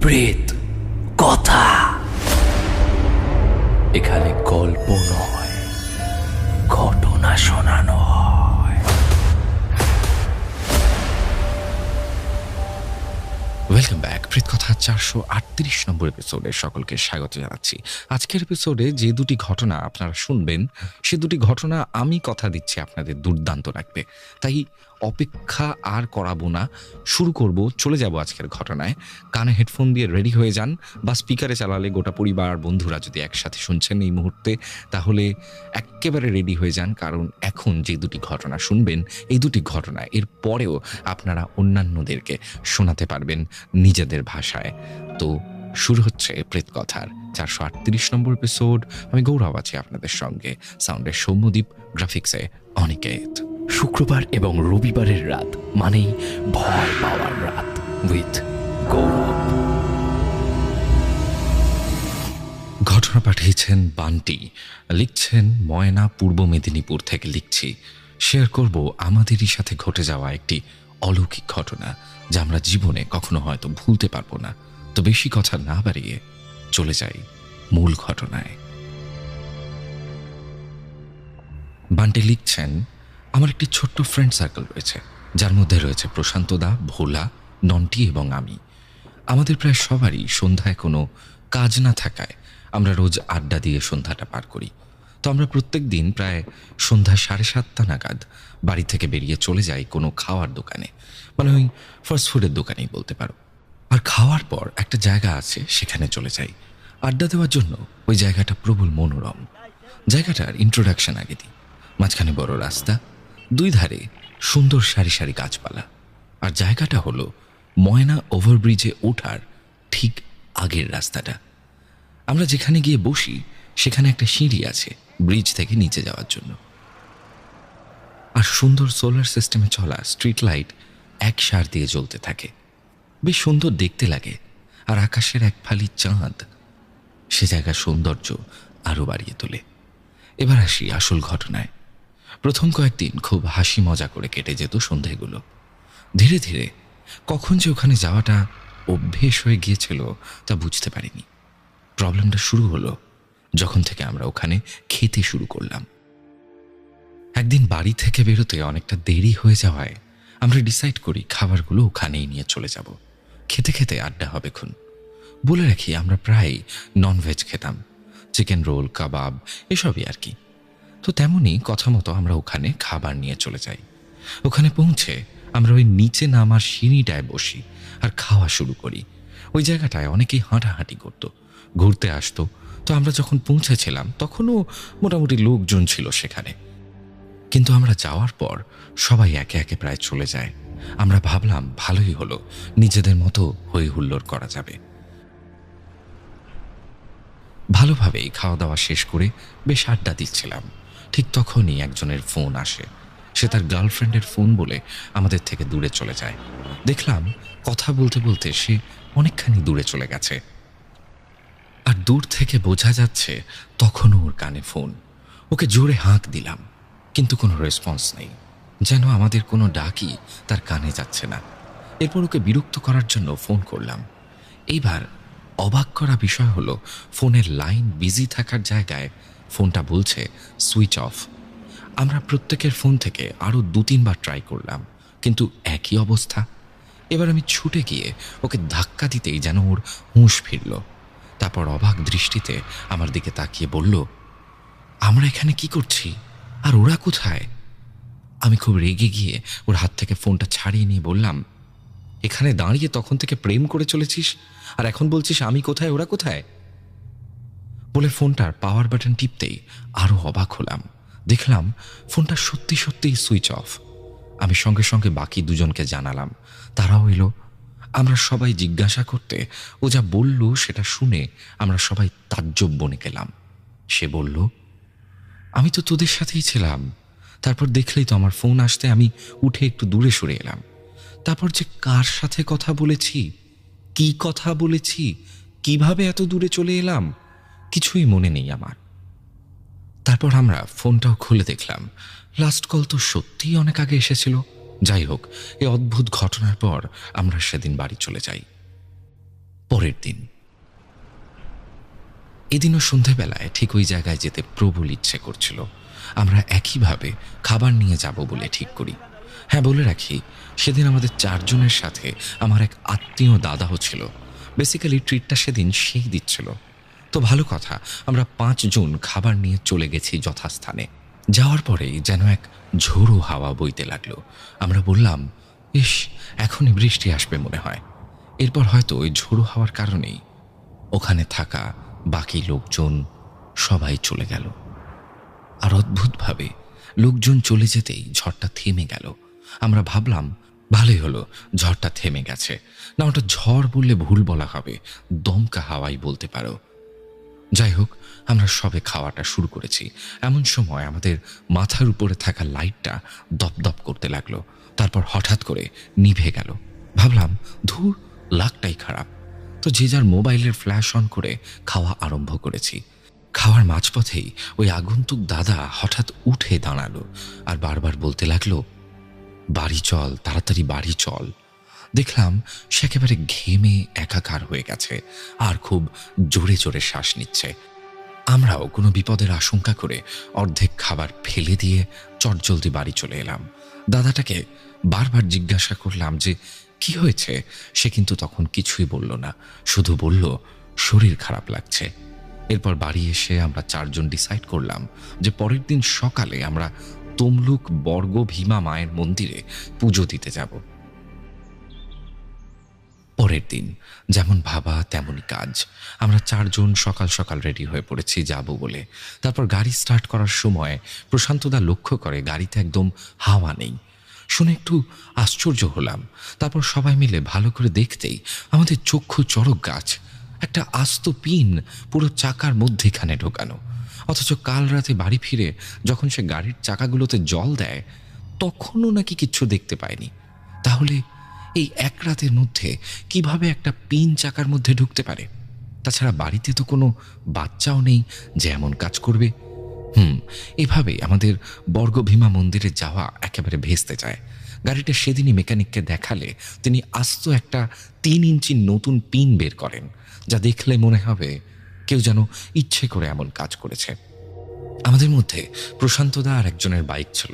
প্রেত কথা। এখানে গল্প নয়, ঘটনা শোনানো হয়। Welcome back. প্রেত কথা 438 নম্বর এপিসোডে সকলকে স্বাগত জানাচ্ছি। আজকের এপিসোডে যে দুটি ঘটনা আপনারা শুনবেন, সে দুটি ঘটনা আমি কথা দিচ্ছি আপনাদের দুর্দান্ত লাগবে। তাই অপেক্ষা আর করাবো না, শুরু করব, চলে যাব আজকের ঘটনায়। কানে হেডফোন দিয়ে রেডি হয়ে যান, বা স্পিকারে চালালে গোটা পরিবার বন্ধুরা যদি একসাথে শুনছেন এই মুহূর্তে, তাহলে একেবারে রেডি হয়ে যান, কারণ এখন যে দুটি ঘটনা শুনবেন, এই দুটি ঘটনা এর পরেও আপনারা অন্যান্যদেরকে শোনাতে পারবেন নিজেদের ভাষায়। তো শুরু হচ্ছে প্রেত কথার 438 নম্বর এপিসোড। আমি গৌরব আছি আপনাদের সঙ্গে, সাউন্ডে সৌম্যদীপ, গ্রাফিক্সে অনিকেত। শুক্রবার এবং রবিবারের রাত মানেই ভয় পাওয়ার রাত উইথ গৌরব। ঘটনা পাঠিয়েছেন বান্টি, লিখছেন ময়না, পূর্ব মেদিনীপুর থেকে লিখছি। শেয়ার করব আমাদেরই সাথে ঘটে যাওয়া একটি অলৌকিক ঘটনা, যা আমরা জীবনে কখনো হয়তো ভুলতে পারবো না। তো বেশি কথা না বাড়িয়ে চলে যাই মূল ঘটনায়। বান্টি লিখছেন, আমার একটি ছোট্ট ফ্রেন্ড সার্কেল রয়েছে, যার মধ্যে রয়েছে প্রশান্ত দা, ভোলা, নন্টি এবং আমি। আমাদের প্রায় সবারই সন্ধ্যায় কোনো কাজ না থাকায় আমরা রোজ আড্ডা দিয়ে সন্ধ্যাটা পার করি। তো আমরা প্রত্যেক দিন প্রায় সন্ধ্যা 7:30 নাগাদ বাড়ি থেকে বেরিয়ে চলে যাই কোনো খাওয়ার দোকানে, মানে ওই ফাস্টফুডের দোকানেই বলতে পারো। আর খাওয়ার পর একটা জায়গা আছে, সেখানে চলে যাই আড্ডা দেওয়ার জন্য। ওই জায়গাটা প্রবল মনোরম। জায়গাটার ইন্ট্রোডাকশন আগে দিই। মাঝখানে বড় রাস্তা, দুই ধারে সুন্দর সারি সারি গাছপালা। আর জায়গাটা হলো ময়না ওভারব্রিজে ওঠার ঠিক আগের রাস্তাটা। আমরা যেখানে গিয়ে বসি সেখানে একটা সিঁড়ি আছে ব্রিজ থেকে নিচে যাওয়ার জন্য। আর সুন্দর সোলার সিস্টেমে চলা স্ট্রিট লাইট এক সার দিয়ে জ্বলতে থাকে, বেশ সুন্দর দেখতে লাগে। আর আকাশের এক ফালি চাঁদ সে জায়গার সৌন্দর্য আরও বাড়িয়ে তোলে। এবার আসি আসল ঘটনায়। প্রথম কয়েকদিন খুব হাসি মজা করে কেটে যেত সন্ধেগুলো। ধীরে ধীরে কখন যে ওখানে যাওয়াটা অভ্যেস হয়ে গিয়েছিল তা বুঝতে পারিনি। প্রবলেমটা শুরু হলো যখন থেকে আমরা ওখানে খেতে শুরু করলাম। একদিন বাড়ি থেকে বেরোতে অনেকটা দেরি হয়ে যাওয়ায় আমরা ডিসাইড করি খাবারগুলো ওখানেই নিয়ে চলে যাব, খেতে খেতে আড্ডা হবে খুন। বলে রাখি, আমরা প্রায় ননভেজ খেতাম, চিকেন রোল, কাবাব, এসবই আর কি। তো তেমনই কথা মতো আমরা ওখানে খাবার নিয়ে চলে যাই। ওখানে পৌঁছে আমরা ওই নিচে নামার সিঁড়িটায় বসি আর খাওয়া শুরু করি। ওই জায়গাটায় অনেকেই হাঁটাহাঁটি করতো, ঘুরতে আসতো। তো আমরা যখন পৌঁছেছিলাম তখনও মোটামুটি লোকজন ছিল সেখানে। কিন্তু আমরা যাওয়ার পর সবাই একে একে প্রায় চলে যায়। আমরা ভাবলাম ভালোই হলো, নিজেদের মতো হই হুল্লোড় করা যাবে। ভালোভাবেই খাওয়া দাওয়া শেষ করে বেশ আড্ডা দিচ্ছিলাম। ঠিক তখনই একজনের ফোন আসে। সে তার গার্লফ্রেন্ডের ফোন বলে আমাদের থেকে দূরে চলে যায়। দেখলাম কথা বলতে বলতে সে অনেকখানি দূরে চলে গেছে। আর দূর থেকে বোঝা যাচ্ছে তখনও ওর কানে ফোন। ওকে জোরে হাঁক দিলাম, কিন্তু কোনো রেসপন্স নেই, যেন আমাদের কোনো ডাকই তার কানে যাচ্ছে না। এরপর ওকে বিরক্ত করার জন্য ফোন করলাম। এইবার অবাক করা বিষয় হলো, ফোনের লাইন বিজি থাকার জায়গায় ফোনটা বলছে সুইচ অফ। আমরা প্রত্যেকের ফোন থেকে আরও 2-3 বার ট্রাই করলাম, কিন্তু একই অবস্থা। এবার আমি ছুটে গিয়ে ওকে ধাক্কা দিতেই যেন ওর হুঁশ ফিরল। তারপর অবাক দৃষ্টিতে আমার দিকে তাকিয়ে বলল, আমরা এখানে কি করছি আর ওরা কোথায়? আমি খুব রেগে গিয়ে ওর হাত থেকে ফোনটা ছাড়িয়ে নিয়ে বললাম, এখানে দাঁড়িয়ে তখন থেকে প্রেম করে চলেছিস, আর এখন বলছিস আমি কোথায় ওরা কোথায়? বলে ফোনটার পাওয়ার বাটন টিপতেই আরও অবাক হলাম। দেখলাম ফোনটা সত্যি সত্যিই সুইচ অফ। আমি সঙ্গে সঙ্গে বাকি দুজনকে জানালাম, তারাও এলো। আমরা সবাই জিজ্ঞাসা করতে ও যা বলল সেটা শুনে আমরা সবাই তাজ্জব বনে গেলাম। সে বলল, আমি তো তোদের সাথেই ছিলাম। তারপর দেখলেই তো আমার ফোন আসতে আমি উঠে একটু দূরে সরে এলাম। তারপর যে কার সাথে কথা বলেছি, কি কথা বলেছি, কিভাবে এত দূরে চলে এলাম, কিছুই মনে নেই আমার। তারপর আমরা ফোনটাও খুলে দেখলাম লাস্ট কল তো সত্যিই অনেক আগে এসেছিল। যাই হোক, এই অদ্ভুত ঘটনার পর আমরা সেদিন বাড়ি চলে যাই। পরের দিন, এদিনও সন্ধেবেলায় ঠিক ওই জায়গায় যেতে প্রবল ইচ্ছে করছিল। আমরা একইভাবে খাবার নিয়ে যাব বলে ঠিক করি। হ্যাঁ, বলে রাখি, সেদিন আমাদের 4 জনের সাথে আমার এক আত্মীয় দাদাও ছিল। বেসিক্যালি ট্রিটটা সেদিন সেই দিচ্ছিল। তো ভালো কথা, আমরা 5 জন খাবার নিয়ে চলে গেছি যথাস্থানে। যাওয়ার পরেই যেন এক ঝোড়ো হাওয়া বইতে লাগলো। আমরা বললাম, ইস, এখনই বৃষ্টি আসবে মনে হয়। এরপর হয়তো ওই ঝোড়ো হাওয়ার কারণেই ওখানে থাকা বাকি লোকজন সবাই চলে গেল। আর অদ্ভুতভাবে লোকজন চলে যেতেই ঝড়টা থেমে গেল। আমরা ভাবলাম, ভালোই হলো ঝড়টা থেমে গেছে। না, ওটা ঝড় বললে ভুল বলা হবে, দমকা হাওয়াই বলতে পারো। যাই হোক, আমরা সবে খাওয়াটা শুরু করেছি, এমন সময় আমাদের মাথার উপরে থাকা লাইটটা দপদপ করতে লাগলো। তারপর হঠাৎ করে নিভে গেল। ভাবলাম, ধুর, লাকটাই খারাপ। তো যে যার মোবাইলের ফ্ল্যাশ অন করে খাওয়া আরম্ভ করেছি। খাওয়ার মাঝপথেই ওই আগন্তুক দাদা হঠাৎ উঠে দাঁড়ালো আর বারবার বলতে লাগলো, বাড়ি চল, তাড়াতাড়ি বাড়ি চল। দেখলাম সে একেবারে ঘেমে একাকার হয়ে গেছে আর খুব জোরে জোরে শ্বাস নিচ্ছে। আমরাও কোনো বিপদের আশঙ্কা করে অর্ধেক খাবার ফেলে দিয়ে চটজলদি বাড়ি চলে এলাম। দাদাটাকে বারবার জিজ্ঞাসা করলাম যে কি হয়েছে। সে কিন্তু তখন কিছুই বলল না, শুধু বলল শরীর খারাপ লাগছে। এরপর বাড়ি এসে আমরা 4 জন ডিসাইড করলাম যে পরের দিন সকালে আমরা তমলুক বর্গ ভীমা মায়ের মন্দিরে পুজো দিতে যাব। পরের দিন যেমন ভাবা তেমনই কাজ। আমরা 4 জন সকাল সকাল রেডি হয়ে পড়েছি যাব বলে। তারপর গাড়ি স্টার্ট করার সময় প্রশান্তদা লক্ষ্য করে গাড়িতে একদম হাওয়া নেই। শুনে একটু আশ্চর্য হলাম। তারপর সবাই মিলে ভালো করে দেখতেই আমাদের চক্ষু চড়ক গাছ, একটা আস্ত পিন পুরো চাকার মধ্যেখানে ঢোকানো। অথচ কাল রাতে বাড়ি ফিরে যখন সে গাড়ির চাকাগুলোতে জল দেয় তখনও নাকি কিচ্ছু দেখতে পায়নি। তাহলে এই এক রাতের মধ্যে কিভাবে একটা পিন চাকার মধ্যে ঢুকতে পারে? তাছাড়া বাড়িতে তো কোনো বাচ্চাও নেই যে এমন কাজ করবে। এভাবেই আমাদের বর্গভীমা মন্দিরে যাওয়া একেবারে ভেস্তে যায়। গাড়িটা সেদিনই মেকানিককে দেখালে তিনি আস্ত একটা 3 ইঞ্চি নতুন পিন বের করেন, যা দেখলে মনে হবে কেউ যেন ইচ্ছে করে এমন কাজ করেছে। আমাদের মধ্যে প্রশান্তদা আর একজনের বাইক ছিল।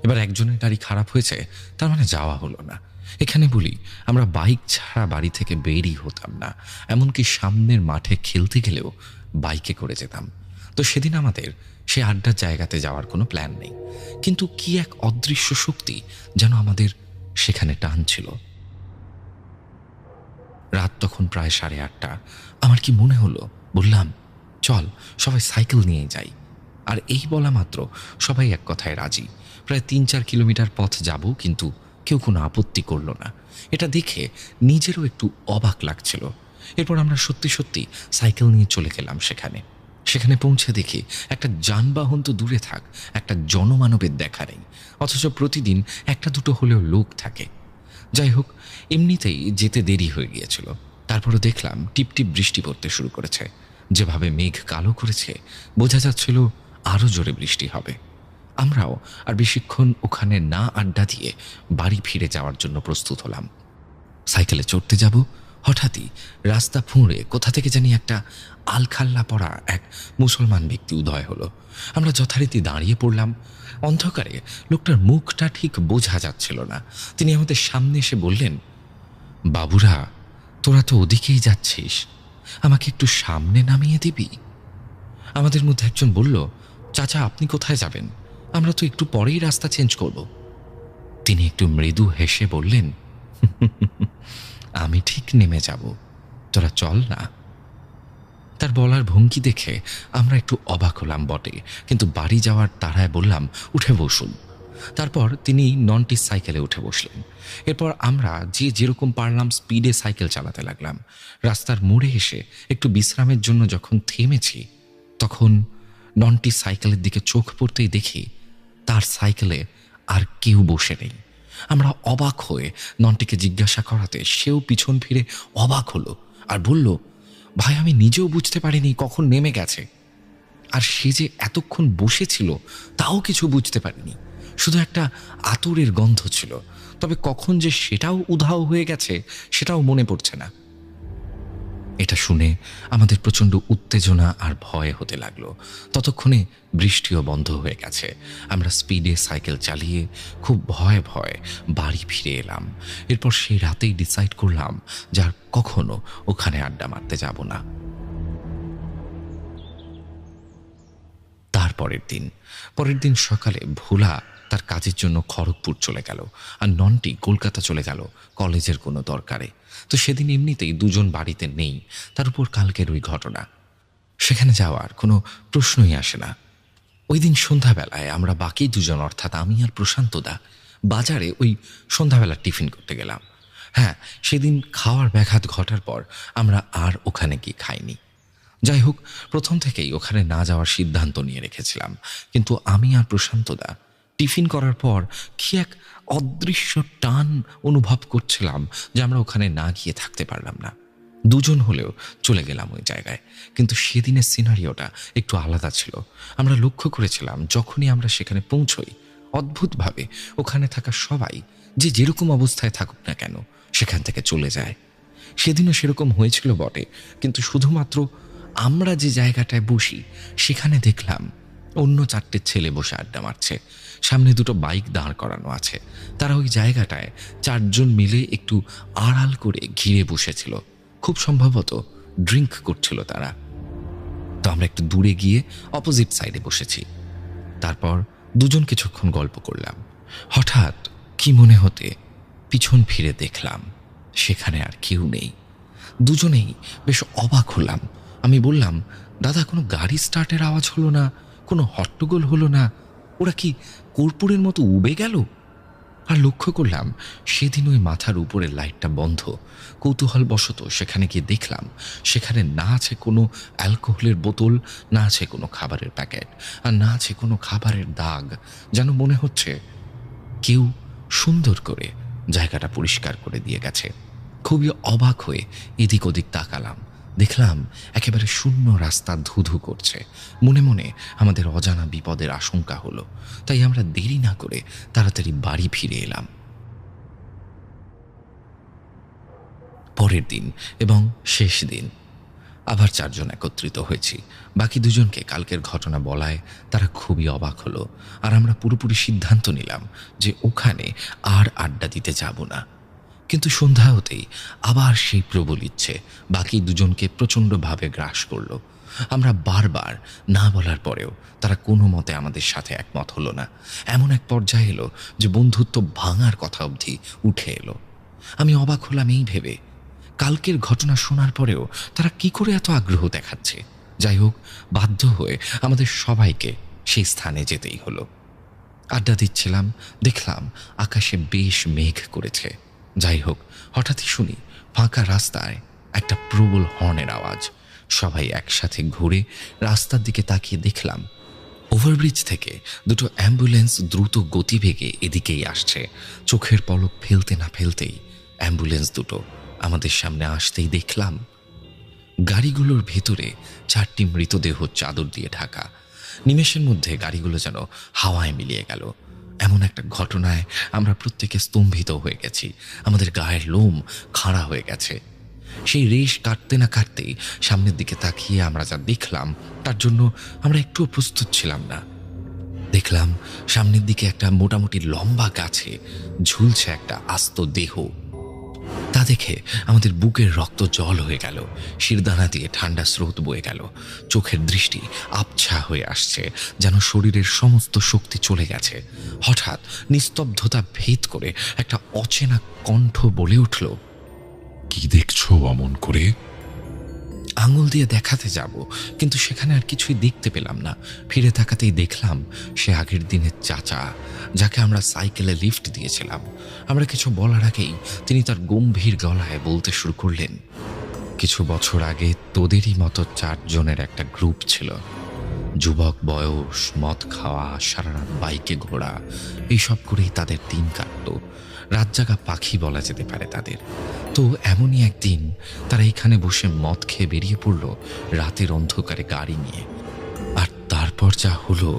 এবার একজনের গাড়ি খারাপ হয়েছে, তার মানে যাওয়া হলো না। এখানে বলি, আমরা বাইক ছাড়া বাড়ি থেকে বেরই হতাম না। এমনকি সামনের মাঠে খেলতে গেলেও বাইকে করে যেতাম। তো সেদিন আমাদের সে আড্ডার জায়গাতে যাওয়ার কোনো প্ল্যান নেই, কিন্তু কি এক অদৃশ্য শক্তি যেন আমাদের সেখানে টানছিল। রাত তখন প্রায় 8:30। আমার কি মনে হলো, বললাম, চল সবাই সাইকেল নিয়ে যাই। আর এই বলা মাত্র সবাই এক কথায় রাজি। প্রায় 3-4 কিলোমিটার পথ যাব, কিন্তু কেউ কোনো আপত্তি করল না। এটা দেখে নিজেরও একটু অবাক লাগছিল। এরপর আমরা সত্যি সত্যি সাইকেল নিয়ে চলে গেলাম সেখানে পৌঁছে দেখি একটা যানবাহন তো দূরে থাক, একটা জনমানবের দেখা নেই। অথচ প্রতিদিন একটা দুটো হলেও লোক থাকে। যাই হোক, এমনিতেই যেতে দেরি হয়ে গিয়েছিল। তারপরও দেখলাম টিপটিপ বৃষ্টি পড়তে শুরু করেছে। যেভাবে মেঘ কালো করেছে, বোঝা যাচ্ছিল আরও জোরে বৃষ্টি হবে। আমরাও আর বেশিক্ষণ ওখানে না আড্ডা দিয়ে বাড়ি ফিরে যাওয়ার জন্য প্রস্তুত হলাম। সাইকেলে চড়তে যাব, হঠাৎই রাস্তা ফুঁড়ে কোথা থেকে জানি একটা আলখাল্লা পড়া এক মুসলমান ব্যক্তি উদয় হলো। আমরা যথারীতি দাঁড়িয়ে পড়লাম। অন্ধকারে লোকটার মুখটা ঠিক বোঝা যাচ্ছিল না। তিনি আমাদের সামনে এসে বললেন, বাবুরা, তোরা তো ওদিকেই যাচ্ছিস, আমাকে একটু সামনে নামিয়ে দিবি? আমাদের মধ্যে একজন বলল, চাচা, আপনি কোথায় যাবেন? আমরা তো একটু পরেই রাস্তা চেঞ্জ করব। তিনি একটু মৃদু হেসে বললেন, আমি ঠিক নেমে যাব, তোরা চল না। তার বলার ভঙ্গি দেখে আমরা একটু অবাক হলাম বটে, কিন্তু বাড়ি যাওয়ার তাড়ায় বললাম, উঠে বসুন। তারপর তিনি ননটি সাইকেলে উঠে বসলেন। এরপর আমরা যে যেরকম পারলাম স্পিডে সাইকেল চালাতে লাগলাম। রাস্তার মোড়ে এসে একটু বিশ্রামের জন্য যখন থেমেছি, তখন ননটি সাইকেলের দিকে চোখ পড়তেই দেখি তার সাইকেলে আর কেউ বসে নেই। আমরা অবাক হয়ে ননটিকে জিজ্ঞাসা করাতে সেও পিছন ফিরে অবাক হলো আর বলল, ভাই, আমি নিজেও বুঝতে পারিনি কখন নেমে গেছে। আর সে যে এতক্ষণ বসেছিল তাও কিছু বুঝতে পারিনি, শুধু একটা আতরের গন্ধ ছিল। তবে কখন যে সেটাও উধাও হয়ে গেছে সেটাও মনে পড়ছে না। এটা শুনে আমাদের প্রচণ্ড উত্তেজনা আর ভয় হতে লাগলো। ততক্ষণে বৃষ্টিও বন্ধ হয়ে গেছে। আমরা স্পিডে সাইকেল চালিয়ে খুব ভয়ে ভয়ে বাড়ি ফিরে এলাম। এরপর সেই রাতেই ডিসাইড করলাম যে আর কখনো ওখানে আড্ডা মারতে যাব না। পরের দিন সকালে ভোলা তার কাজের জন্য খড়গপুর চলে গেল, আর নন্টি কলকাতা চলে গেল কলেজের কোনো দরকারে। তো সেদিন এমনিতেই দুজন বাড়িতে নেই, তার উপর কালকের ওই ঘটনা, সেখানে যাওয়ার কোনো প্রশ্নই আসে না। ওই দিন সন্ধ্যাবেলায় আমরা বাকি দুজন, অর্থাৎ আমি আর প্রশান্তদা, বাজারে ওই সন্ধ্যাবেলা টিফিন করতে গেলাম। হ্যাঁ, সেদিন খাওয়ার ব্যাঘাত ঘটার পর আমরা আর ওখানে গিয়ে খাইনি। যাই হোক, প্রথম থেকেই ওখানে না যাওয়ার সিদ্ধান্ত নিয়ে রেখেছিলাম, কিন্তু আমি আর প্রশান্তদা টিফিন করার পর কি এক অদৃশ্য টান অনুভব করছিলাম যে আমরা ওখানে না গিয়ে থাকতে পারলাম না। দুজন হলেও চলে গেলাম ওই জায়গায়। কিন্তু সেদিনের সিনারিওটা একটু আলাদা ছিল। আমরা লক্ষ্য করেছিলাম যখনই আমরা সেখানে পৌঁছই, অদ্ভুতভাবে ওখানে থাকা সবাই যে যেরকম অবস্থায় থাকুক না কেন সেখান থেকে চলে যায়। সেদিনও সেরকম হয়েছিল বটে, কিন্তু শুধুমাত্র আমরা যে জায়গাটায় বসি সেখানে দেখলাম অন্য 4টে ছেলে বসে আড্ডা মারছে। সামনে 2টো বাইক দাঁড় করানো আছে। তারা ওই জায়গাটায় 4 জন মিলে একটু আড়াল করে ঘিরে বসেছিল। খুব সম্ভবত ড্রিঙ্ক করছিল তারা। তো আমরা একটু দূরে গিয়ে অপোজিট সাইডে বসেছি। তারপর দুজন কিছুক্ষণ গল্প করলাম। হঠাৎ কি মনে হতে পিছন ফিরে দেখলাম সেখানে আর কেউ নেই। দুজনেই বেশ অবাক হলাম। আমি বললাম, দাদা, কোনো গাড়ি স্টার্টের আওয়াজ হলো না, কোনো হট্টগোল হলো না, ওরা কি কর্পূরের মতো উবে গেল? আর লক্ষ্য করলাম সেদিন ওই মাথার উপরের লাইটটা বন্ধ। কৌতূহলবশত সেখানে গিয়ে দেখলাম সেখানে না আছে কোনো অ্যালকোহলের বোতল, না আছে কোনো খাবারের প্যাকেট, আর না আছে কোনো খাবারের দাগ। যেন মনে হচ্ছে কেউ সুন্দর করে জায়গাটা পরিষ্কার করে দিয়ে গেছে। খুবই অবাক হয়ে এদিক ওদিক তাকালাম। দেখলাম একেবারে শূন্য রাস্তা ধুধু করছে। মনে মনে আমাদের অজানা বিপদের আশঙ্কা হলো। তাই আমরা দেরি না করে তাড়াতাড়ি বাড়ি ফিরে এলাম। পরের দিন এবং শেষ দিন আবার 4 জন একত্রিত হয়েছি। বাকি 2 জনকে কালকের ঘটনা বলায় তারা খুবই অবাক হলো, আর আমরা পুরোপুরি সিদ্ধান্ত নিলাম যে ওখানে আর আড্ডা দিতে যাব না। কিন্তু সন্ধ্যা হতেই আবার সেই প্রবল ইচ্ছে বাকি 2 জনকে প্রচণ্ডভাবে গ্রাস করল। আমরা বারবার না বলার পরেও তারা কোনো মতে আমাদের সাথে একমত হলো না। এমন এক পর্যায়ে এলো যে বন্ধুত্ব ভাঙার কথা অবধি উঠে এলো। আমি অবাক হলাম এই ভেবে, কালকের ঘটনা শোনার পরেও তারা কি করে এত আগ্রহ দেখাচ্ছে। যাই হোক, বাধ্য হয়ে আমাদের সবাইকে সেই স্থানে যেতেই হলো। আড্ডা দিচ্ছিলাম, দেখলাম আকাশে বেশ মেঘ করেছে। যাই হোক, হঠাৎই শুনি ফাঁকা রাস্তায় একটা প্রবল হর্নের আওয়াজ। সবাই একসাথে ঘুরে রাস্তার দিকে তাকিয়ে দেখলাম ওভারব্রিজ থেকে 2টো অ্যাম্বুলেন্স দ্রুত গতিবেগে এদিকেই আসছে। চোখের পলক ফেলতে না ফেলতেই অ্যাম্বুলেন্স 2টো আমাদের সামনে আসতেই দেখলাম গাড়িগুলোর ভেতরে 4টি মৃতদেহ চাদর দিয়ে ঢাকা। নিমেষের মধ্যে গাড়িগুলো যেন হাওয়ায় মিলিয়ে গেল। এমন একটা ঘটনায় আমরা প্রত্যেকে স্তম্ভিত হয়ে গেছি। আমাদের গায়ের লোম খাড়া হয়ে গেছে। সেই রেশ কাটতে না কাটতেই সামনের দিকে তাকিয়ে আমরা যা দেখলাম তার জন্য আমরা একটুও প্রস্তুত ছিলাম না। দেখলাম সামনের দিকে একটা মোটামুটি লম্বা গাছে ঝুলছে একটা আস্ত দেহ। তা দেখে আমাদের বুকের রক্ত জল হয়ে গেল, শিরদানা দিয়ে ঠান্ডা স্রোত বয়ে গেল। চোখের দৃষ্টি আবছা হয়ে আসছে, যেন শরীরের সমস্ত শক্তি চলে গেছে। হঠাৎ নিস্তব্ধতা ভেদ করে একটা অচেনা কণ্ঠ বলে উঠল, কি দেখছো অমন করে? আঙুল দিয়ে দেখাতে যাব, কিন্তু সেখানে আর কিছুই দেখতে পেলাম না। ফিরে তাকাতেই দেখলাম সে আগের দিনের চাচা, যাকে আমরা সাইকেলে লিফট দিয়েছিলাম। আমরা কিছু বলার আগেই তিনি তার গম্ভীর গলায় বলতে শুরু করলেন, কিছু বছর আগে তোদেরই মতো 4 জনের একটা গ্রুপ ছিল। যুবক বয়স, মদ খাওয়া, সারা রাত বাইকে ঘোরা, এইসব করেই তাদের দিন কাটতো। রাত জাগা পাখি বলা যেতে পারে তাদের। তো এমনই একদিন তারা এখানে বসে মদ খেয়ে বেরিয়ে পড়ল রাতের অন্ধকারে গাড়ি নিয়ে। আর তারপর যা হলো,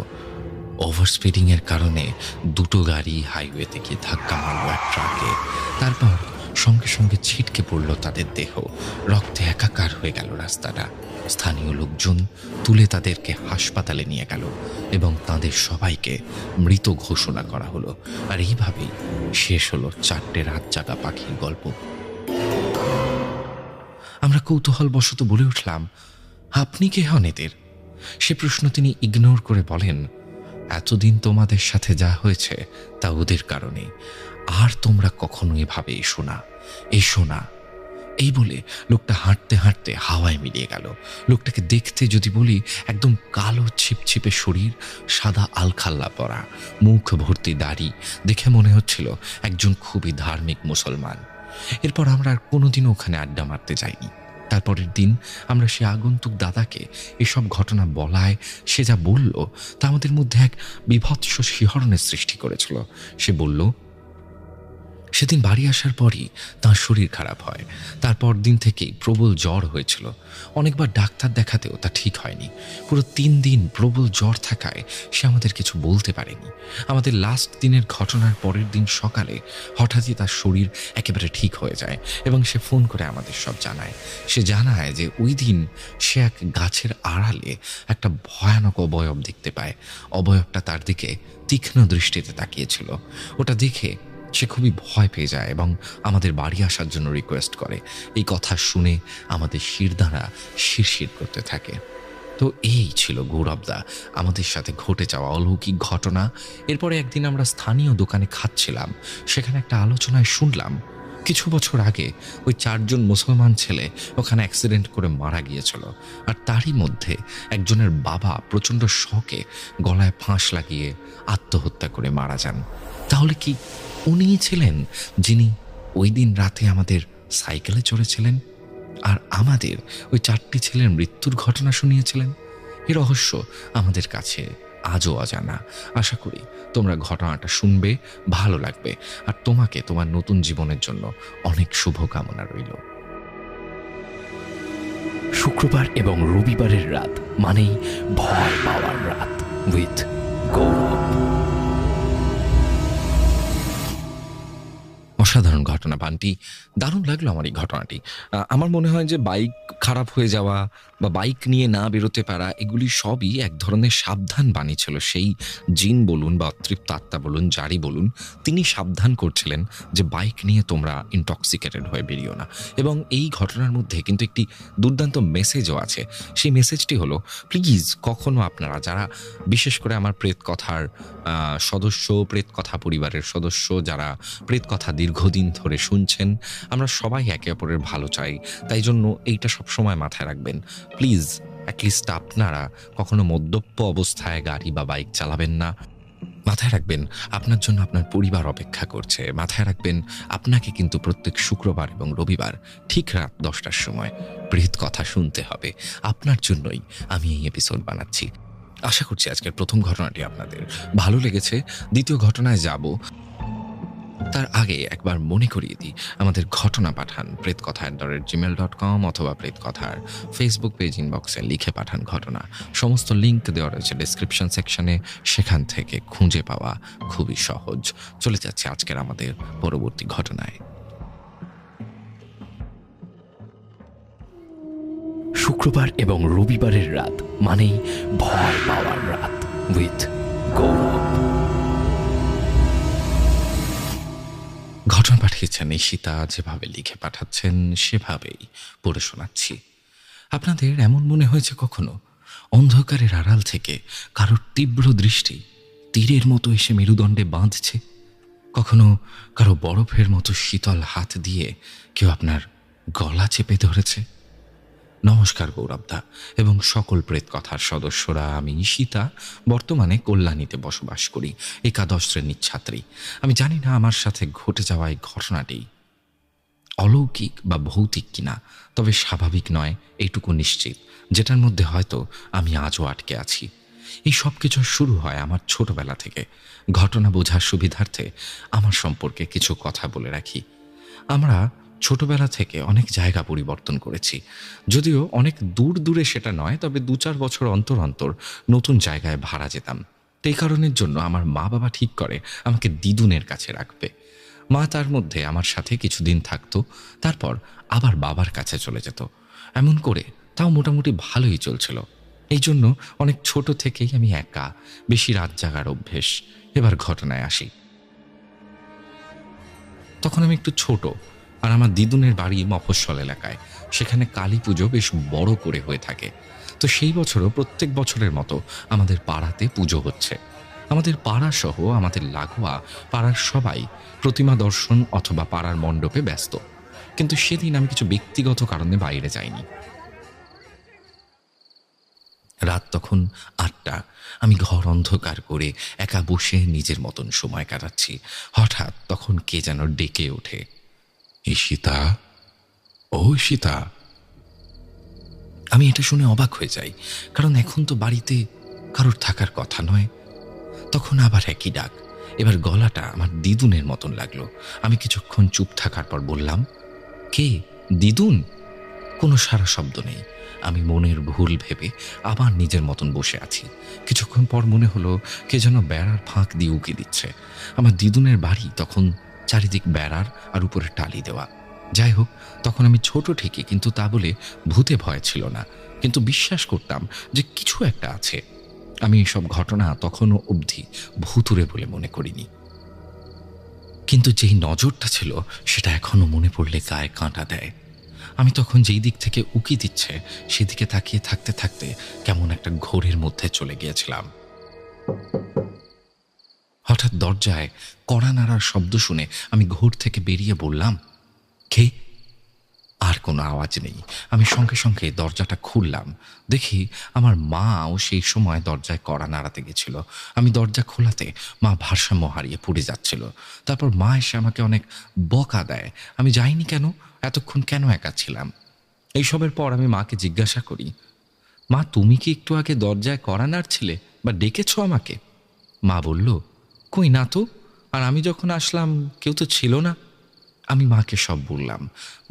ওভার স্পিডিংয়ের কারণে 2টো গাড়ি হাইওয়েতে গিয়ে ধাক্কা মারল এক ট্রাকে। তারপর সঙ্গে সঙ্গে ছিটকে পড়ল তাদের দেহ, রক্তে একাকার হয়ে গেল রাস্তাটা। স্থানীয় লোকজন তুলে তাদেরকে হাসপাতালে নিয়ে গেল এবং তাদের সবাইকে মৃত ঘোষণা করা হলো। আর এইভাবেই শেষ হলো 4টে রাত জাগা পাখির গল্প। আমরা কৌতূহলবশত বলে উঠলাম, আপনি কে হন এদের? সে প্রশ্ন তিনি ইগনোর করে বলেন, এতদিন তোমাদের সাথে যা হয়েছে তা ওদের কারণে, আর তোমরা কখনো এভাবে এসো না। এই বলে লোকটা হাঁটতে হাঁটতে হাওয়ায় মিলিয়ে গেল। লোকটাকে দেখতে যদি বলি, একদম কালো ছিপছিপে শরীর, সাদা আলখাল্লা পরা, মুখ ভর্তি দাড়ি, দেখে মনে হচ্ছিল একজন খুবই ধার্মিক মুসলমান। এরপর আমরা আর কোনোদিনও ওখানে আড্ডা মারতে যাইনি। তারপরের দিন আমরা সে আগন্তুক দাদাকে এসব ঘটনা বলায় সে যা বলল তা আমাদের মধ্যে এক বিভৎস শিহরণের সৃষ্টি করেছিল। সে বলল, সেদিন বাড়ি আসার পরই তাঁর শরীর খারাপ হয়। তারপর দিন থেকেই প্রবল জ্বর হয়েছিল। অনেকবার ডাক্তার দেখাতেও তা ঠিক হয়নি। পুরো 3 দিন প্রবল জ্বর থাকায় সে আমাদের কিছু বলতে পারেনি। আমাদের লাস্ট দিনের ঘটনার পরের দিন সকালে হঠাৎই তার শরীর একেবারে ঠিক হয়ে যায় এবং সে ফোন করে আমাদের সব জানায়। সে জানায় যে ওই দিন সে এক গাছের আড়ালে একটা ভয়ানক অবয়ব দেখতে পায়। অবয়বটা তার দিকে তীক্ষ্ণ দৃষ্টিতে তাকিয়েছিল। ওটা দেখে সে খুবই ভয় পেয়ে যায় এবং আমাদের বাড়ি আসার জন্য রিকোয়েস্ট করে। এই কথা শুনে আমাদের শিরদাঁড়া শিরশির করতে থাকে। তো এই ছিল গৌরবদা আমাদের সাথে ঘটে যাওয়া অলৌকিক ঘটনা। এরপরে একদিন আমরা স্থানীয় দোকানে খাচ্ছিলাম। সেখানে একটা আলোচনায় শুনলাম, কিছু বছর আগে ওই 4 জন মুসলমান ছেলে ওখানে অ্যাক্সিডেন্ট করে মারা গিয়েছিল। আর তারই মধ্যে একজনের বাবা প্রচণ্ড শকে গলায় ফাঁস লাগিয়ে আত্মহত্যা করে মারা যান। তাহলে কি উনিই ছিলেন যিনি ওই দিন রাতে আমাদের সাইকেলে চড়েছিলেন আর আমাদের ওই 4টি ছেলের মৃত্যুর ঘটনা শুনিয়েছিলেন? এই রহস্য আমাদের কাছে আজও অজানা। আশা করি তোমরা ঘটনাটা শুনবে, ভালো লাগবে, আর তোমাকে তোমার নতুন জীবনের জন্য অনেক শুভকামনা রইল। শুক্রবার এবং রবিবারের রাত মানেই ভয় পাওয়ার রাত উইথ গৌরব। অসাধারণ ঘটনা বান্টি, দারুণ লাগলো আমার এই ঘটনাটি। আমার মনে হয় যে বাইক খারাপ হয়ে যাওয়া বা বাইক নিয়ে না বেরোতে পারা, এগুলি সবই এক ধরনের সাবধান বাণী ছিল। সেই জিন বলুন বা অতৃপ্ত আত্মা বলুন, যারই বলুন, তিনি সাবধান করছিলেন যে বাইক নিয়ে তোমরা ইনটক্সিকেটেড হয়ে বেরিও না। এবং এই ঘটনার মধ্যে কিন্তু একটি দুর্দান্ত মেসেজও আছে। সেই মেসেজটি হলো, প্লিজ কখনো আপনারা যারা, বিশেষ করে আমার প্রেত কথার সদস্য, প্রেত কথা পরিবারের সদস্য, যারা প্রেত কথা দীর্ঘদিন ধরে শুনছেন, আমরা সবাই একে অপরের ভালো চাই। তাই জন্য এইটা সবসময় মাথায় রাখবেন, প্লিজ অ্যাটলিস্ট আপনারা কখনো মদ্যপ অবস্থায় গাড়ি বা বাইক চালাবেন না। মাথায় রাখবেন আপনার জন্য আপনার পরিবার অপেক্ষা করছে। মাথায় রাখবেন আপনাকে কিন্তু প্রত্যেক শুক্রবার এবং রবিবার ঠিক রাত 10টার সময় প্রেত কথা শুনতে হবে। আপনার জন্যই আমি এই এপিসোড বানাচ্ছি। আশা করছি আজকের প্রথম ঘটনাটি আপনাদের ভালো লেগেছে। দ্বিতীয় ঘটনায় যাব তার আগে একবার মনে করিয়ে দিই, আমাদের ঘটনা পাঠান pretkotha@gmail.com অথবা প্রেতকথার ফেসবুক পেজ ইনবক্সে লিখে পাঠান ঘটনা। সমস্ত লিঙ্ক দেওয়া রয়েছে ডেসক্রিপশন সেকশনে, সেখান থেকে খুঁজে পাওয়া খুবই সহজ। চলে যাচ্ছে আজকের আমাদের পরবর্তী ঘটনায়। শুক্রবার এবং রবিবারের রাত মানেই ভয় পাওয়ার রাত উইথ গৌরব। ঘটনা পাঠিয়েছেন ঈশিতা, যেভাবে লিখে পাঠাচ্ছেন সেভাবেই পড়ে শোনাচ্ছি। আপনাদের এমন মনে হয়েছে কখনো অন্ধকারের আড়াল থেকে কারোর তীব্র দৃষ্টি তীরের মতো এসে মেরুদণ্ডে বাঁধছে? কখনো কারো বরফের মতো শীতল হাত দিয়ে কেউ আপনার গলা চেপে ধরেছে? নমস্কার গৌরবদা এবং সকল প্রেত কথার সদস্যরা। আমি ঈশিতা, বর্তমানে কল্যাণীতে বসবাস করি, একাদশ শ্রেণীর ছাত্রী। আমি জানি না আমার সাথে ঘটে যাওয়া এই ঘটনাটি অলৌকিক বা ভৌতিক কিনা, তবে স্বাভাবিক নয় এইটুকু নিশ্চিত, যেটার মধ্যে হয়তো আমি আজও আটকে আছি। এই সব কিছু শুরু হয় আমার ছোটবেলা থেকে। ঘটনা বোঝার সুবিধার্থে আমার সম্পর্কে কিছু কথা বলে রাখি। আমরা ছোটবেলা থেকে অনেক জায়গা পরিবর্তন করেছি, যদিও অনেক দূর দূরে সেটা নয়, তবে 2-4 বছর অন্তর অন্তর নতুন জায়গায় ভাড়া যেতাম। এই কারণের জন্য আমার মা বাবা ঠিক করে আমাকে দিদুনের কাছে রাখবে। মা তার মধ্যে আমার সাথে কিছুদিন থাকতো, তারপর আবার বাবার কাছে চলে যেত। এমন করে তাও মোটামুটি ভালোই চলছিল। এই জন্য অনেক ছোট থেকেই আমি একা, বেশি রাত জাগার অভ্যেস। এবার ঘটনায় আসি। তখন আমি একটু ছোট, আর আমার দিদুনের বাড়ি মফস্বল এলাকায়। সেখানে কালী পুজো বেশ বড় করে হয়ে থাকে। তো সেই বছরও প্রত্যেক বছরের মতো আমাদের পাড়াতে পুজো হচ্ছে। আমাদের পাড়া সহ আমাদের লাগোয়া পাড়ার সবাই প্রতিমা দর্শন অথবা পাড়ার মণ্ডপে ব্যস্ত। কিন্তু সেদিন আমি কিছু ব্যক্তিগত কারণে বাইরে যাইনি। রাত তখন ৮টা। আমি ঘর অন্ধকার করে একা বসে নিজের মতন সময় কাটাচ্ছি। হঠাৎ তখন কে যেন ডেকে ওঠে, ঈশিতা, ও ঈশিতা। আমি এটা শুনে অবাক হয়ে যাই, কারণ এখন তো বাড়িতে কারোর থাকার কথা নয়। তখন আবার একই ডাক। এবার গলাটা আমার দিদুনের মতন লাগলো। আমি কিছুক্ষণ চুপ থাকার পর বললাম, কে? দিদুন? কোনো সারা শব্দ নেই। আমি মনের ভুল ভেবে আবার নিজের মতন বসে আছি। কিছুক্ষণ পর মনে হলো কে যেন বেড়ার ফাঁক দিয়ে উকি দিচ্ছে। আমার দিদুনের বাড়ি তখন চারিদিক বেড়ার আর উপরে টালি দেওয়া। যাই হোক, তখন আমি ছোট ঠিকই, কিন্তু তা বলে ভূতে ভয় ছিল না, কিন্তু বিশ্বাস করতাম যে কিছু একটা আছে। আমি এসব ঘটনা তখনও অবধি ভুতুরে বলে মনে করিনি, কিন্তু যেই নজরটা ছিল সেটা এখনো মনে পড়লে গায়ে কাঁটা দেয়। আমি তখন যেই দিক থেকে উকি দিচ্ছে সেদিকে তাকিয়ে থাকতে থাকতে কেমন একটা ঘোরের মধ্যে চলে গিয়েছিলাম। হঠাৎ দরজায় কড়া নাড়ার শব্দ শুনে আমি ঘোর থেকে বেরিয়ে বললাম, কে? আর কোনো আওয়াজ নেই। আমি সঙ্গে সঙ্গে দরজাটা খুললাম। দেখি আমার মাও সেই সময় দরজায় কড়া নাড়াতে গেছিল। আমি দরজা খোলাতে মা ভারসাম্য হারিয়ে পড়ে যাচ্ছিল। তারপর মা এসে আমাকে অনেক বকা দেয়। আমি যাইনি কেন, এতক্ষণ কেন একা ছিলাম। এইসবের পর আমি মাকে জিজ্ঞাসা করি, মা, তুমি কি একটু আগে দরজায় কড়া নাড়ছিলে বা ডেকেছ আমাকে? মা বলল, কই না তো, আর আমি যখন আসলাম কেউ তো ছিল না। আমি মাকে সব বললাম।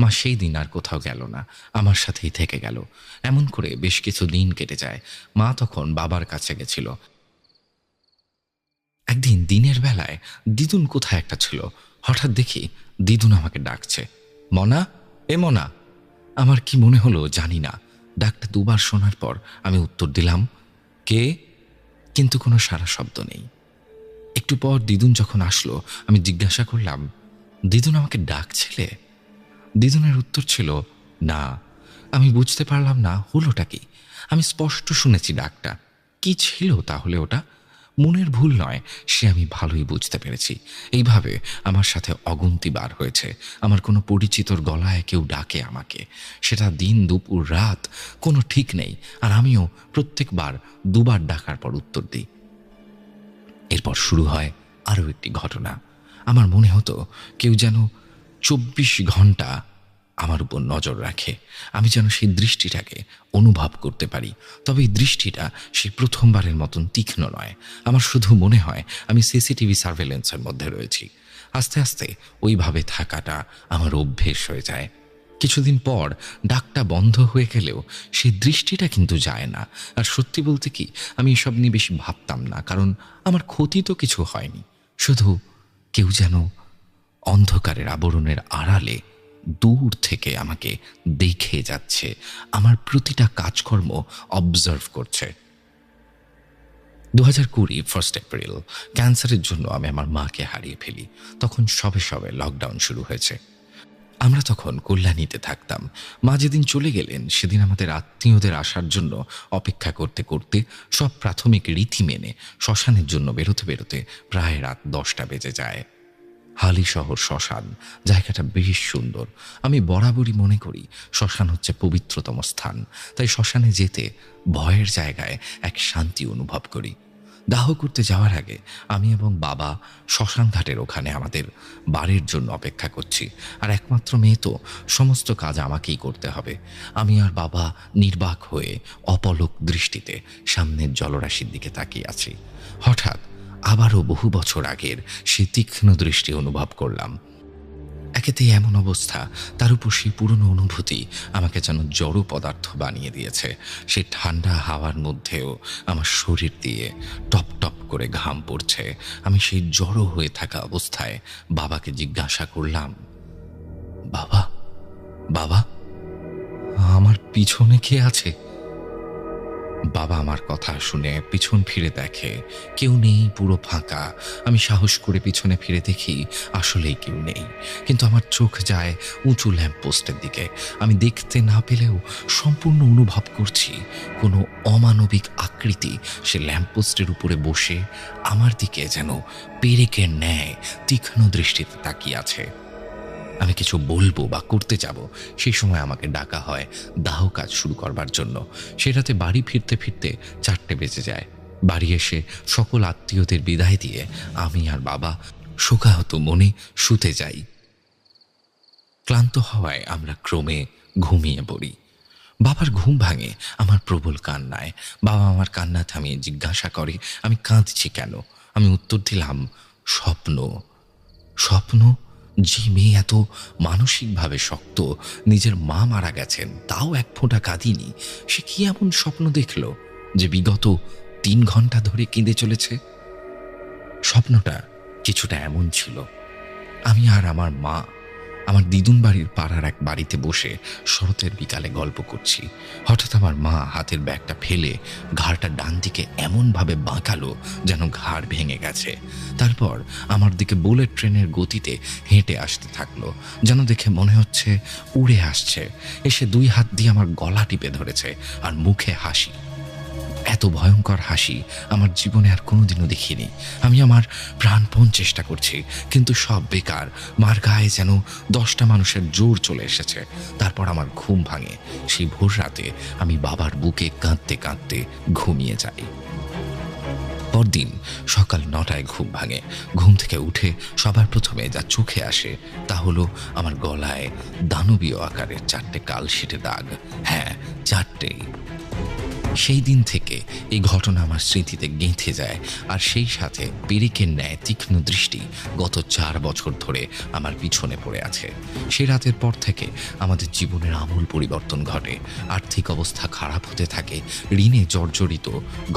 মা সেই দিন আর কোথাও গেল না, আমার সাথেই থেকে গেল। এমন করে বেশ কিছু দিন কেটে যায়। মা তখন বাবার কাছে গেছিল। একদিন দিনের বেলায় দিদুন কোথায় একটা ছিল। হঠাৎ দেখি দিদুন আমাকে ডাকছে, মনা, এ মনা। আমার কি মনে হলো জানি না, ডাকটা দুবার শোনার পর আমি উত্তর দিলাম, কে? কিন্তু কোনো সারা শব্দ নেই। একটু পর দিদুন যখন আসলো, আমি জিজ্ঞাসা করলাম, দিদুন আমাকে ডাকছিলে? দিদুনের উত্তর ছিল, না। আমি বুঝতে পারলাম না হলোটা কি। আমি স্পষ্ট শুনেছি ডাকটা। কি ছিল তাহলে ওটা? মনের ভুল নয়, সে আমি ভালোই বুঝতে পেরেছি। এইভাবে আমার সাথে অগুন্তি বার হয়েছে। আমার কোনো পরিচিতর গলায় কেউ ডাকে আমাকে, সেটা দিন দুপুর রাত কোনো ঠিক নেই। আর আমিও প্রত্যেকবার দুবার ডাকার পর উত্তর দিই। এরপর শুরু হয় আরও একটি ঘটনা। আমার মনে হতো কেউ যেন ২৪ ঘন্টা আমার উপর নজর রাখে। আমি যেন সেই দৃষ্টিটাকে অনুভব করতে পারি। তবে এই দৃষ্টিটা সেই প্রথমবারের মতন তীক্ষ্ণ নয়। আমার শুধু মনে হয় আমি সিসিটিভি সার্ভেলেন্সের মধ্যে রয়েছি। আস্তে আস্তে ওইভাবে থাকাটা আমার অভ্যেস হয়ে যায়। কিছুদিন পর ডাকটা বন্ধ হয়ে গেলেও সেই দৃষ্টিটা কিন্তু যায় না। আর সত্যি বলতে কি, আমি এসব নিয়ে বেশি ভাবতাম না, কারণ আমার ক্ষতি তো কিছু হয়নি। শুধু কেউ যেন অন্ধকারের আবরণের আড়ালে দূর থেকে আমাকে দেখে যাচ্ছে, আমার প্রতিটা কাজকর্ম অবজার্ভ করছে। ২০২০ 1 এপ্রিল ক্যান্সারের জন্য আমি আমার মাকে হারিয়ে ফেলি। তখন সবে সবে লকডাউন শুরু হয়েছে। আমরা তখন কল্যাণীতে থাকতাম। মা যেদিন চলে গেলেন সেদিন আমাদের আত্মীয়দের আসার জন্য অপেক্ষা করতে করতে সব প্রাথমিক রীতি মেনে শ্মশানের জন্য বেরোতে বেরোতে প্রায় রাত 10টা বেজে যায়। হালি শহর শ্মশান, জায়গাটা বেশ সুন্দর। আমি বরাবরই মনে করি শ্মশান হচ্ছে পবিত্রতম স্থান, তাই শ্মশানে যেতে ভয়ের জায়গায় এক শান্তি অনুভব করি। দাহ করতে যাওয়ার আগে আমি এবং বাবা শ্মশান ঘাটের ওখানে আমাদের বাড়ির জন্য অপেক্ষা করছি। আর একমাত্র মেয়ে তো, সমস্ত কাজ আমাকেই করতে হবে। আমি আর বাবা নির্বাক হয়ে অপলক দৃষ্টিতে সামনের জলরাশির দিকে তাকিয়ে আছি। হঠাৎ আবারও বহু বছর আগের সে তীক্ষ্ণ দৃষ্টি অনুভব করলাম। এক একেতেই এমন অবস্থা, তার উপর সেই পুরনো অনুভূতি আমাকে যেন জড় পদার্থ বানিয়ে দিয়েছে। সেই ঠান্ডা হাওয়ার মধ্যেও আমার শরীর দিয়ে টপ টপ করে ঘাম পড়ছে। আমি সেই জড়ো হয়ে থাকা অবস্থায় বাবাকে জিজ্ঞাসা করলাম, বাবা, বাবা, আমার পিছনে কে আছে? বাবা আমার কথা শুনে পিছন ফিরে দেখে কেউ নেই, পুরো ফাঁকা। আমি সাহস করে পিছনে ফিরে দেখি আসলেই কেউ নেই, কিন্তু আমার চোখ যায় উঁচু ল্যাম্পপোস্টের দিকে। আমি দেখতে না পেলেও সম্পূর্ণ অনুভব করছি কোনো অমানবিক আকৃতি সে ল্যাম্পপোস্টের উপরে বসে আমার দিকে যেন পেরেকের ন্যায় তীক্ষ্ণ দৃষ্টিতে তাকিয়ে আছে। আমি কিছু বলবো বা করতে যাব, সেই সময় আমাকে ডাকা হয় দাহ কাজ শুরু করবার জন্য। সে রাতে বাড়ি ফিরতে ফিরতে 4টে বেজে যায়। বাড়ি এসে সকল আত্মীয়দের বিদায় দিয়ে আমি আর বাবা শোকাহত মনে শুতে যাই। ক্লান্ত হওয়ায় আমরা ক্রমে ঘুমিয়ে পড়ি। বাবার ঘুম ভাঙে আমার প্রবল কান্নায়। বাবা আমার কান্না থামিয়ে জিজ্ঞাসা করে আমি কাঁদছি কেন। আমি উত্তর দিলাম, স্বপ্ন। স্বপ্ন? যে মেয়ে এত মানসিকভাবে শক্ত, নিজের মা মারা গেছেন তাও এক ফোঁটা কাঁদিনি, সে কি এমন স্বপ্ন দেখল যে বিগত 3 ঘন্টা ধরে কেঁদে চলেছে? স্বপ্নটা কিছুটা এমন ছিল, আমি আর আমার মা আমার দিদুন বাড়ির পাড়ার এক বাড়িতে বসে শরতের বিকালে গল্প করছি। হঠাৎ আমার মা হাতের ব্যাগটা ফেলে ঘাড়টা ডান দিকে এমনভাবে বাঁকালো যেন ঘাড় ভেঙে গেছে। তারপর আমার দিকে বুলেট ট্রেনের গতিতে হেঁটে আসতে থাকলো, যেন দেখে মনে হচ্ছে উড়ে আসছে। এসে 2 হাত দিয়ে আমার গলা টিপে ধরেছে আর মুখে হাসি। এত ভয়ঙ্কর হাসি আমার জীবনে আর কোনোদিনও দেখিনি। আমি আমার প্রাণপণ চেষ্টা করছি, কিন্তু সব বেকার। মার গায়ে যেন 10টা মানুষের জোর চলে এসেছে। তারপর আমার ঘুম ভাঙে। সেই ভোর রাতে আমি বাবার বুকে কাঁদতে কাঁদতে ঘুমিয়ে যাই। পরদিন সকাল 9টায় ঘুম ভাঙে। ঘুম থেকে উঠে সবার প্রথমে যা চোখে আসে তা হলো আমার গলায় দানবীয় আকারের 4টে কালশিটে দাগ। হ্যাঁ, 4টেই। সেই দিন থেকে এই ঘটনা আমার স্মৃতিতে গেঁথে যায়, আর সেই সাথে পেরেকের ন্যায় তীক্ষ্ণ দৃষ্টি গত 4 বছর ধরে আমার পিছনে পড়ে আছে। সে রাতের পর থেকে আমাদের জীবনের আমূল পরিবর্তন ঘটে। আর্থিক অবস্থা খারাপ হতে থাকে, ঋণে জর্জরিত,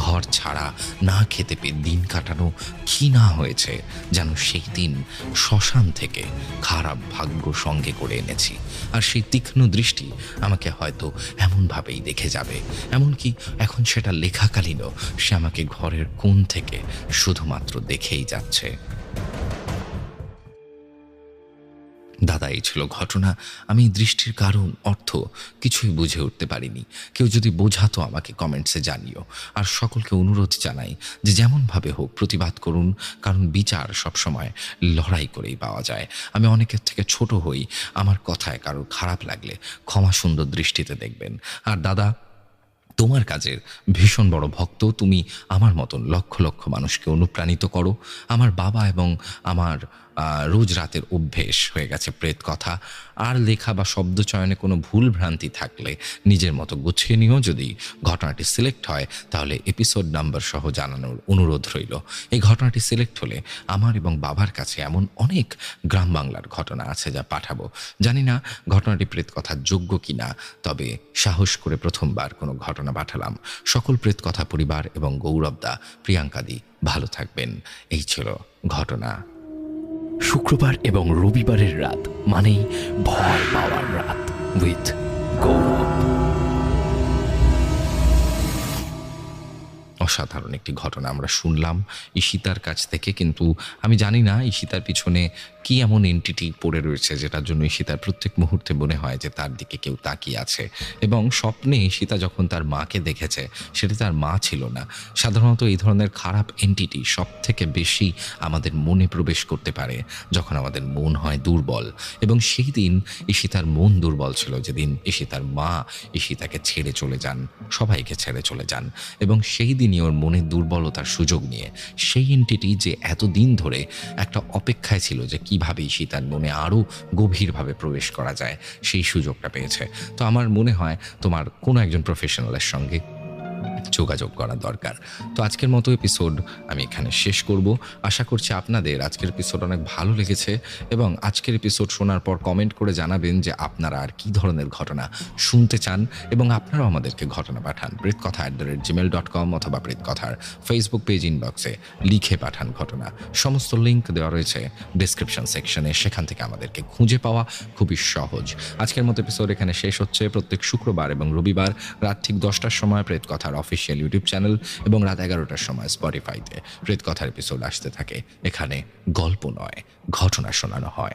ঘর ছাড়া, না খেতে পেয়ে দিন কাটানো কি না হয়েছে, যেন সেই দিন শ্মশান থেকে খারাপ ভাগ্য সঙ্গে করে এনেছি। আর সেই তীক্ষ্ণ দৃষ্টি আমাকে হয়তো এমনভাবেই দেখে যাবে, এমনকি এখন সেটা লেখাকালীনও সে আমাকে ঘরের কোণ থেকে শুধুমাত্র দেখেই যাচ্ছে। দাদা, এই ছিল ঘটনা। আমি দৃষ্টির কারণ, অর্থ কিছুই বুঝে উঠতে পারিনি। কেউ যদি বোঝাতো আমাকে কমেন্টসে জানিও। আর সকলকে অনুরোধ জানাই যে যেমনভাবে হোক প্রতিবাদ করুন, কারণ বিচার সবসময় লড়াই করেই পাওয়া যায়। আমি অনেকের থেকে ছোট হই, আমার কথায় কারোর খারাপ লাগলে ক্ষমা সুন্দর দৃষ্টিতে দেখবেন। আর দাদা, তোমার কাজের ভীষণ বড় ভক্ত তুমি। আমার মতন লক্ষ লক্ষ মানুষকে অনুপ্রাণিত করো। আমার বাবা এবং আমার রোজ রাতের অভ্যেস হয়ে গেছে প্রেত কথা। আর লেখা বা শব্দ চয়নে কোনো ভুল ভ্রান্তি থাকলে নিজের মতো গুছিয়ে নিও। যদি ঘটনাটি সিলেক্ট হয় তাহলে এপিসোড নাম্বার সহ জানানোর অনুরোধ রইল। এই ঘটনাটি সিলেক্ট হলে আমার এবং বাবার কাছে এমন অনেক গ্রাম বাংলার ঘটনা আছে যা পাঠাবো। জানি না ঘটনাটি প্রেত কথার যোগ্য কিনা, তবে সাহস করে প্রথমবার কোনো ঘটনা পাঠালাম। সকল প্রেত কথা পরিবার এবং গৌরবদা, প্রিয়াঙ্কাদি ভালো থাকবেন। এই ছিল ঘটনা। শুক্রবার এবং রবিবারের রাত মানেই ভয় পাওয়ার রাত উইথ গৌরব। অসাধারণ একটি ঘটনা আমরা শুনলাম ঈশিতার কাছ থেকে, কিন্তু আমি জানি না ঈশিতার পিছনে কি এমন এন্টিটি পড়ে রয়েছে যেটার জন্য ঈশিতার প্রত্যেক মুহূর্তে মনে হয় যে তার দিকে কেউ তাকিয়ে আছে। এবং স্বপ্নে ঈশিতা যখন তার মাকে দেখেছে সেটা তার মা ছিল না। সাধারণত এই ধরনের খারাপ এন্টিটি সব থেকে বেশি আমাদের মনে প্রবেশ করতে পারে যখন আমাদের মন হয় দুর্বল। এবং সেই দিন ঈশিতার মন দুর্বল ছিল যেদিন ঈশিতার মা ঈশিতাকে ছেড়ে চলে যান, সবাইকে ছেড়ে চলে যান। এবং সেই দিনই ওর মনের দুর্বলতার সুযোগ নিয়ে সেই এন্টিটি যে এতদিন ধরে একটা অপেক্ষায় ছিল যে কিভাবে ঈশিতার মনে আরও গভীরভাবে প্রবেশ করা যায়, সেই সুযোগটা পেয়েছে। তো আমার মনে হয় তোমার কোনো একজন প্রফেশনালের সঙ্গে যোগাযোগ করা দরকার। তো আজকের মতো এপিসোড আমি এখানে শেষ করব। আশা করছি আপনাদের আজকের এপিসোড অনেক ভালো লেগেছে এবং আজকের এপিসোড শোনার পর কমেন্ট করে জানাবেন যে আপনারা আর কী ধরনের ঘটনা শুনতে চান এবং আপনারাও আমাদেরকে ঘটনা পাঠান প্রেতকথা@gmail.com অথবা প্রেতকথার ফেসবুক পেজ ইনবক্সে লিখে পাঠান ঘটনা। সমস্ত লিঙ্ক দেওয়া রয়েছে ডেসক্রিপশন সেকশনে, সেখান থেকে আমাদেরকে খুঁজে পাওয়া খুবই সহজ। আজকের মতো এপিসোড এখানে শেষ হচ্ছে। প্রত্যেক শুক্রবার এবং রবিবার রাত ঠিক 10টার সময় প্রেতকথার অফিসিয়াল ইউটিউব চ্যানেল এবং রাত 11টার সময় স্পটিফাইতে প্রেতকথার এপিসোড আসতে থাকে। এখানে গল্প নয়, ঘটনা শোনানো হয়।